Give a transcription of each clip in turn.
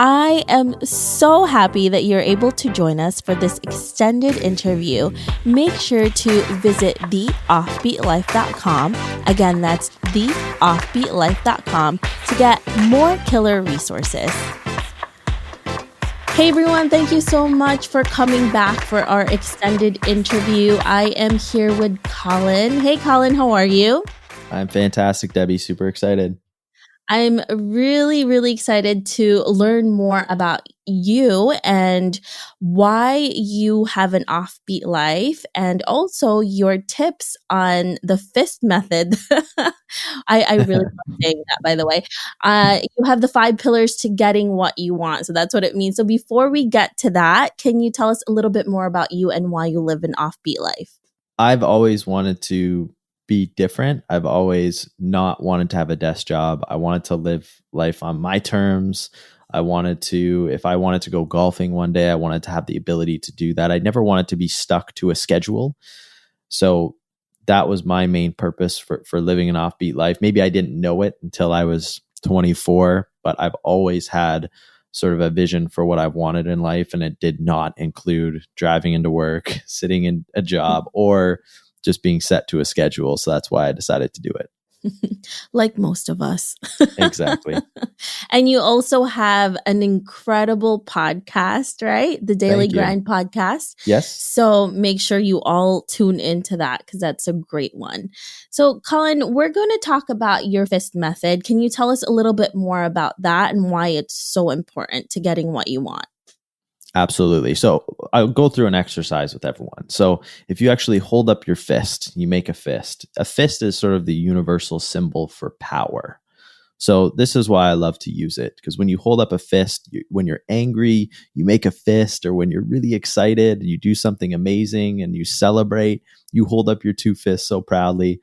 I am so happy that you're able to join us for this extended interview. Make sure to visit theoffbeatlife.com. Again, that's theoffbeatlife.com to get more killer resources. Hey everyone, thank you so much for coming back for our extended interview. I am here with Colin. Hey Colin, how are you? I'm fantastic, Debbie. Super excited. I'm really, really excited to learn more about you and why you have an offbeat life and also your tips on the fist method. I really love saying that, by the way. You have the 5 pillars to getting what you want. So that's what it means. So before we get to that, can you tell us a little bit more about you and why you live an offbeat life? I've always wanted to be different. I've always not wanted to have a desk job. I wanted to live life on my terms. If I wanted to go golfing one day, I wanted to have the ability to do that. I never wanted to be stuck to a schedule. So that was my main purpose for living an offbeat life. Maybe I didn't know it until I was 24, but I've always had sort of a vision for what I wanted in life. And it did not include driving into work, sitting in a job, or just being set to a schedule. So that's why I decided to do it. Like most of us. Exactly. And you also have an incredible podcast, right? The Daily Grind podcast. Yes. So make sure you all tune into that because that's a great one. So Colin, we're going to talk about your fist method. Can you tell us a little bit more about that and why it's so important to getting what you want? Absolutely. So I'll go through an exercise with everyone. So if you actually hold up your fist, you make a fist. A fist is sort of the universal symbol for power. So this is why I love to use it, because when you hold up a fist, when you're angry, you make a fist, or when you're really excited, you do something amazing and you celebrate, you hold up your 2 fists so proudly.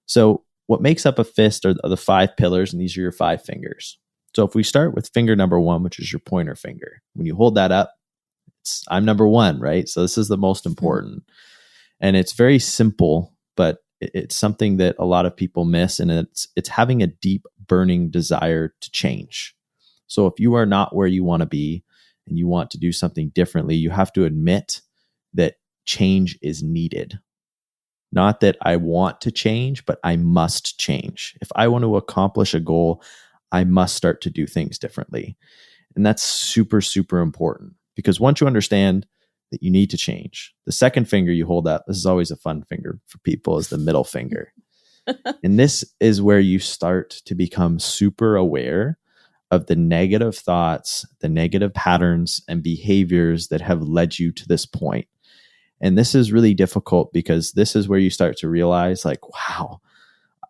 So what makes up a fist are the 5 pillars, and these are your 5 fingers. So if we start with finger number 1, which is your pointer finger, when you hold that up, I'm number 1, right? So this is the most important. And it's very simple, but it's something that a lot of people miss. And it's having a deep burning desire to change. So if you are not where you want to be and you want to do something differently, you have to admit that change is needed. Not that I want to change, but I must change. If I want to accomplish a goal, I must start to do things differently. And that's super, super important. Because once you understand that you need to change, the second finger you hold up, this is always a fun finger for people, is the middle finger. And this is where you start to become super aware of the negative thoughts, the negative patterns and behaviors that have led you to this point. And this is really difficult because this is where you start to realize, like, wow,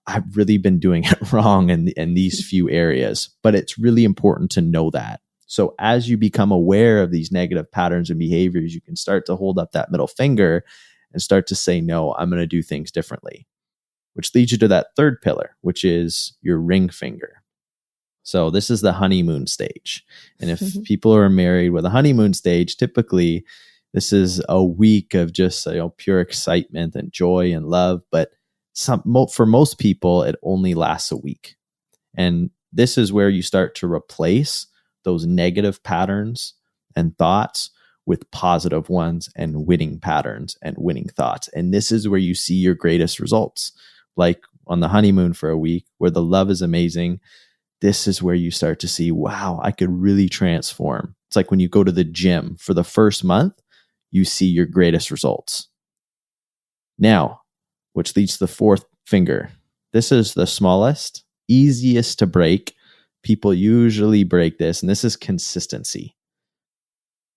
I've really been doing it wrong in these few areas. But it's really important to know that. So as you become aware of these negative patterns and behaviors, you can start to hold up that middle finger and start to say, no, I'm going to do things differently, which leads you to that third pillar, which is your ring finger. So this is the honeymoon stage. And if people are married with a honeymoon stage, typically this is a week of just pure excitement and joy and love. But for most people, it only lasts a week. And this is where you start to replace those negative patterns and thoughts with positive ones and winning patterns and winning thoughts. And this is where you see your greatest results. Like on the honeymoon for a week, where the love is amazing, this is where you start to see, wow, I could really transform. It's like when you go to the gym for the first month, you see your greatest results. Now, which leads to the 4th finger. This is the smallest, easiest to break. People usually break this, and this is consistency.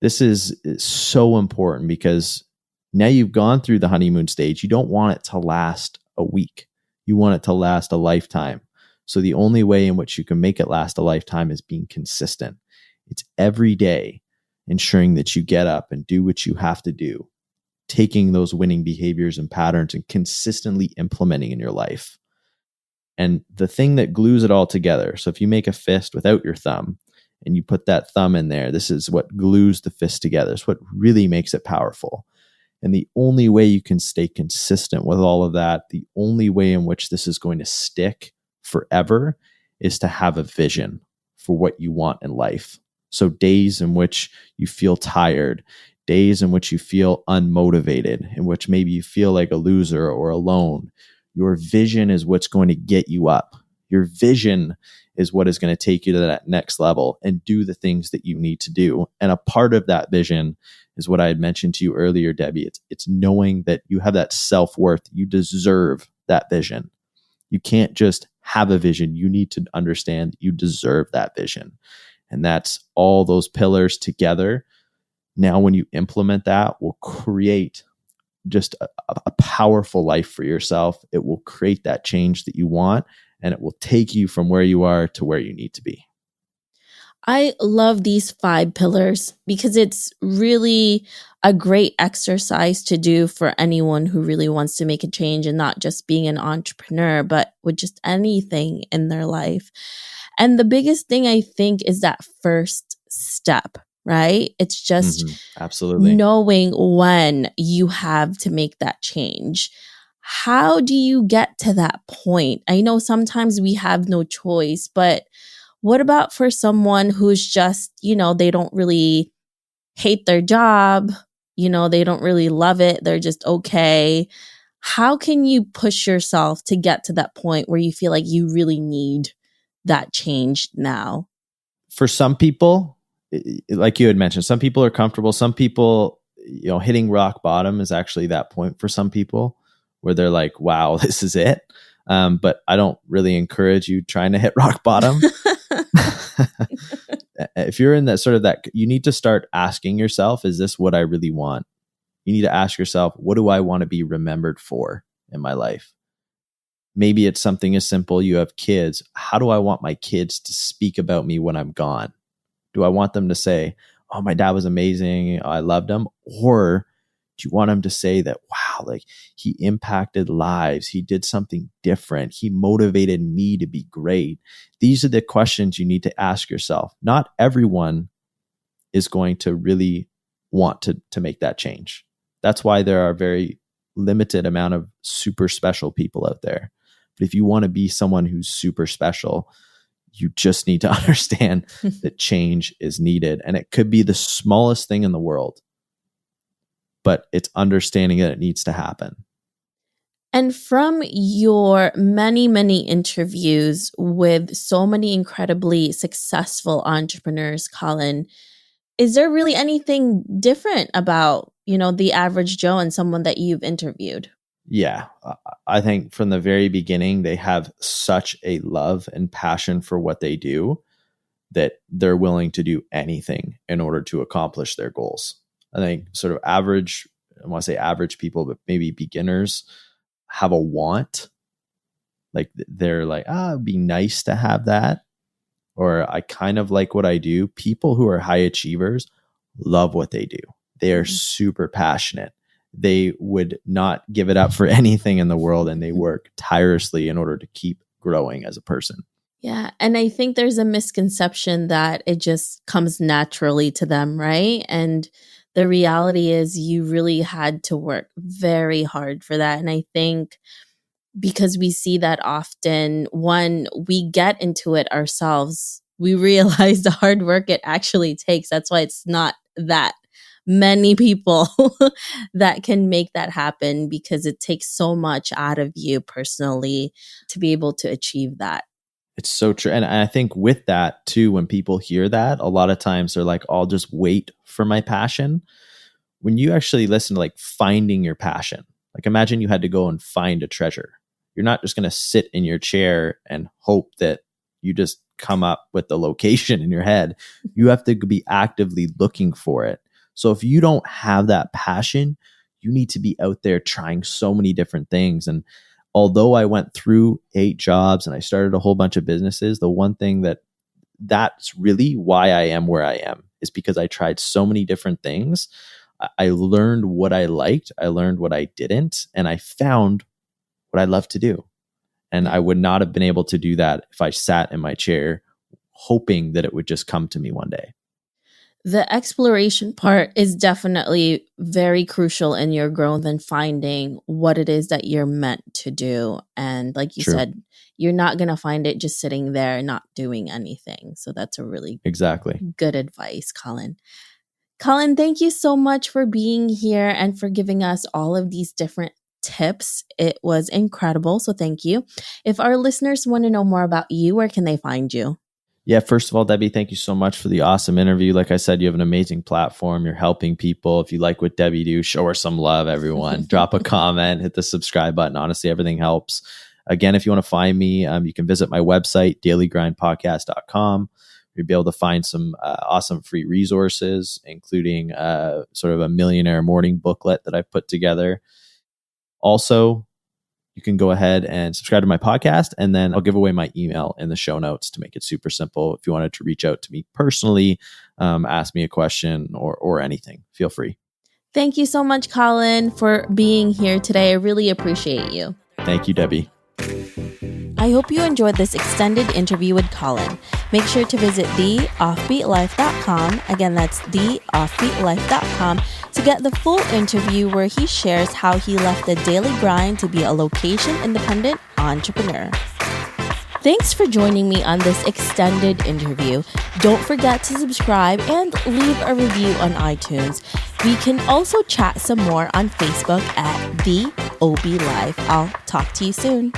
This is so important because now you've gone through the honeymoon stage. You don't want it to last a week. You want it to last a lifetime. So the only way in which you can make it last a lifetime is being consistent. It's every day ensuring that you get up and do what you have to do, taking those winning behaviors and patterns and consistently implementing in your life. And the thing that glues it all together, so if you make a fist without your thumb and you put that thumb in there, this is what glues the fist together. It's what really makes it powerful. And the only way you can stay consistent with all of that, the only way in which this is going to stick forever, is to have a vision for what you want in life. So days in which you feel tired, days in which you feel unmotivated, in which maybe you feel like a loser or alone, your vision is what's going to get you up. Your vision is what is going to take you to that next level and do the things that you need to do. And a part of that vision is what I had mentioned to you earlier, Debbie. It's knowing that you have that self-worth. You deserve that vision. You can't just have a vision. You need to understand you deserve that vision. And that's all those pillars together. Now, when you implement that, will create just a powerful life for yourself. It will create that change that you want, and it will take you from where you are to where you need to be. I love these 5 pillars because it's really a great exercise to do for anyone who really wants to make a change, and not just being an entrepreneur, but with just anything in their life. And the biggest thing I think is that first step, right? It's just Absolutely. knowing when you have to make that change. How do you get to that point? I know sometimes we have no choice, but what about for someone who's just, they don't really hate their job, they don't really love it, they're just okay. How can you push yourself to get to that point where you feel like you really need that change now? For some people, like you had mentioned, some people are comfortable. Some people, hitting rock bottom is actually that point for some people where they're like, wow, this is it. But I don't really encourage you trying to hit rock bottom. If you're in that sort of that, you need to start asking yourself, is this what I really want? You need to ask yourself, what do I want to be remembered for in my life? Maybe it's something as simple. You have kids. How do I want my kids to speak about me when I'm gone? Do I want them to say, oh, my dad was amazing, I loved him? Or do you want them to say that, wow, like he impacted lives, he did something different, he motivated me to be great? These are the questions you need to ask yourself. Not everyone is going to really want to make that change. That's why there are very limited amount of super special people out there. But if you want to be someone who's super special, you just need to understand that change is needed. And it could be the smallest thing in the world, but it's understanding that it needs to happen. And from your many, many interviews with so many incredibly successful entrepreneurs, Colin, is there really anything different about, the average Joe and someone that you've interviewed? Yeah. I think from the very beginning, they have such a love and passion for what they do that they're willing to do anything in order to accomplish their goals. I think sort of average, I want to say average people, but maybe beginners have a want. Like they're like, it'd be nice to have that. Or I kind of like what I do. People who are high achievers love what they do. They are super passionate. They would not give it up for anything in the world, and they work tirelessly in order to keep growing as a person. Yeah. And I think there's a misconception that it just comes naturally to them, right? And the reality is you really had to work very hard for that. And I think because we see that often, when we get into it ourselves, we realize the hard work it actually takes. That's why it's not that many people that can make that happen, because it takes so much out of you personally to be able to achieve that. It's so true. And I think with that too, when people hear that, a lot of times they're like, I'll just wait for my passion. When you actually listen to like finding your passion, like imagine you had to go and find a treasure. You're not just going to sit in your chair and hope that you just come up with the location in your head. You have to be actively looking for it. So if you don't have that passion, you need to be out there trying so many different things. And although I went through 8 jobs and I started a whole bunch of businesses, the one thing that's really why I am where I am is because I tried so many different things. I learned what I liked, I learned what I didn't, and I found what I love to do. And I would not have been able to do that if I sat in my chair hoping that it would just come to me one day. The exploration part is definitely very crucial in your growth and finding what it is that you're meant to do. And like you True. said, you're not going to find it just sitting there not doing anything. So that's a really Exactly. good advice, Colin. Colin, thank you so much for being here and for giving us all of these different tips. It was incredible. So thank you. If our listeners want to know more about you, where can they find you? Yeah, first of all, Debbie, thank you so much for the awesome interview. Like I said, you have an amazing platform. You're helping people. If you like what Debbie do, show her some love, everyone. Drop a comment, hit the subscribe button. Honestly, everything helps. Again, if you want to find me, you can visit my website, dailygrindpodcast.com. You'll be able to find some awesome free resources, including sort of a millionaire morning booklet that I've put together. Also, you can go ahead and subscribe to my podcast, and then I'll give away my email in the show notes to make it super simple. If you wanted to reach out to me personally, ask me a question or anything, feel free. Thank you so much, Colin, for being here today. I really appreciate you. Thank you, Debbie. I hope you enjoyed this extended interview with Colin. Make sure to visit theoffbeatlife.com. Again, that's theoffbeatlife.com to get the full interview where he shares how he left the daily grind to be a location-independent entrepreneur. Thanks for joining me on this extended interview. Don't forget to subscribe and leave a review on iTunes. We can also chat some more on Facebook at The OB Life. I'll talk to you soon.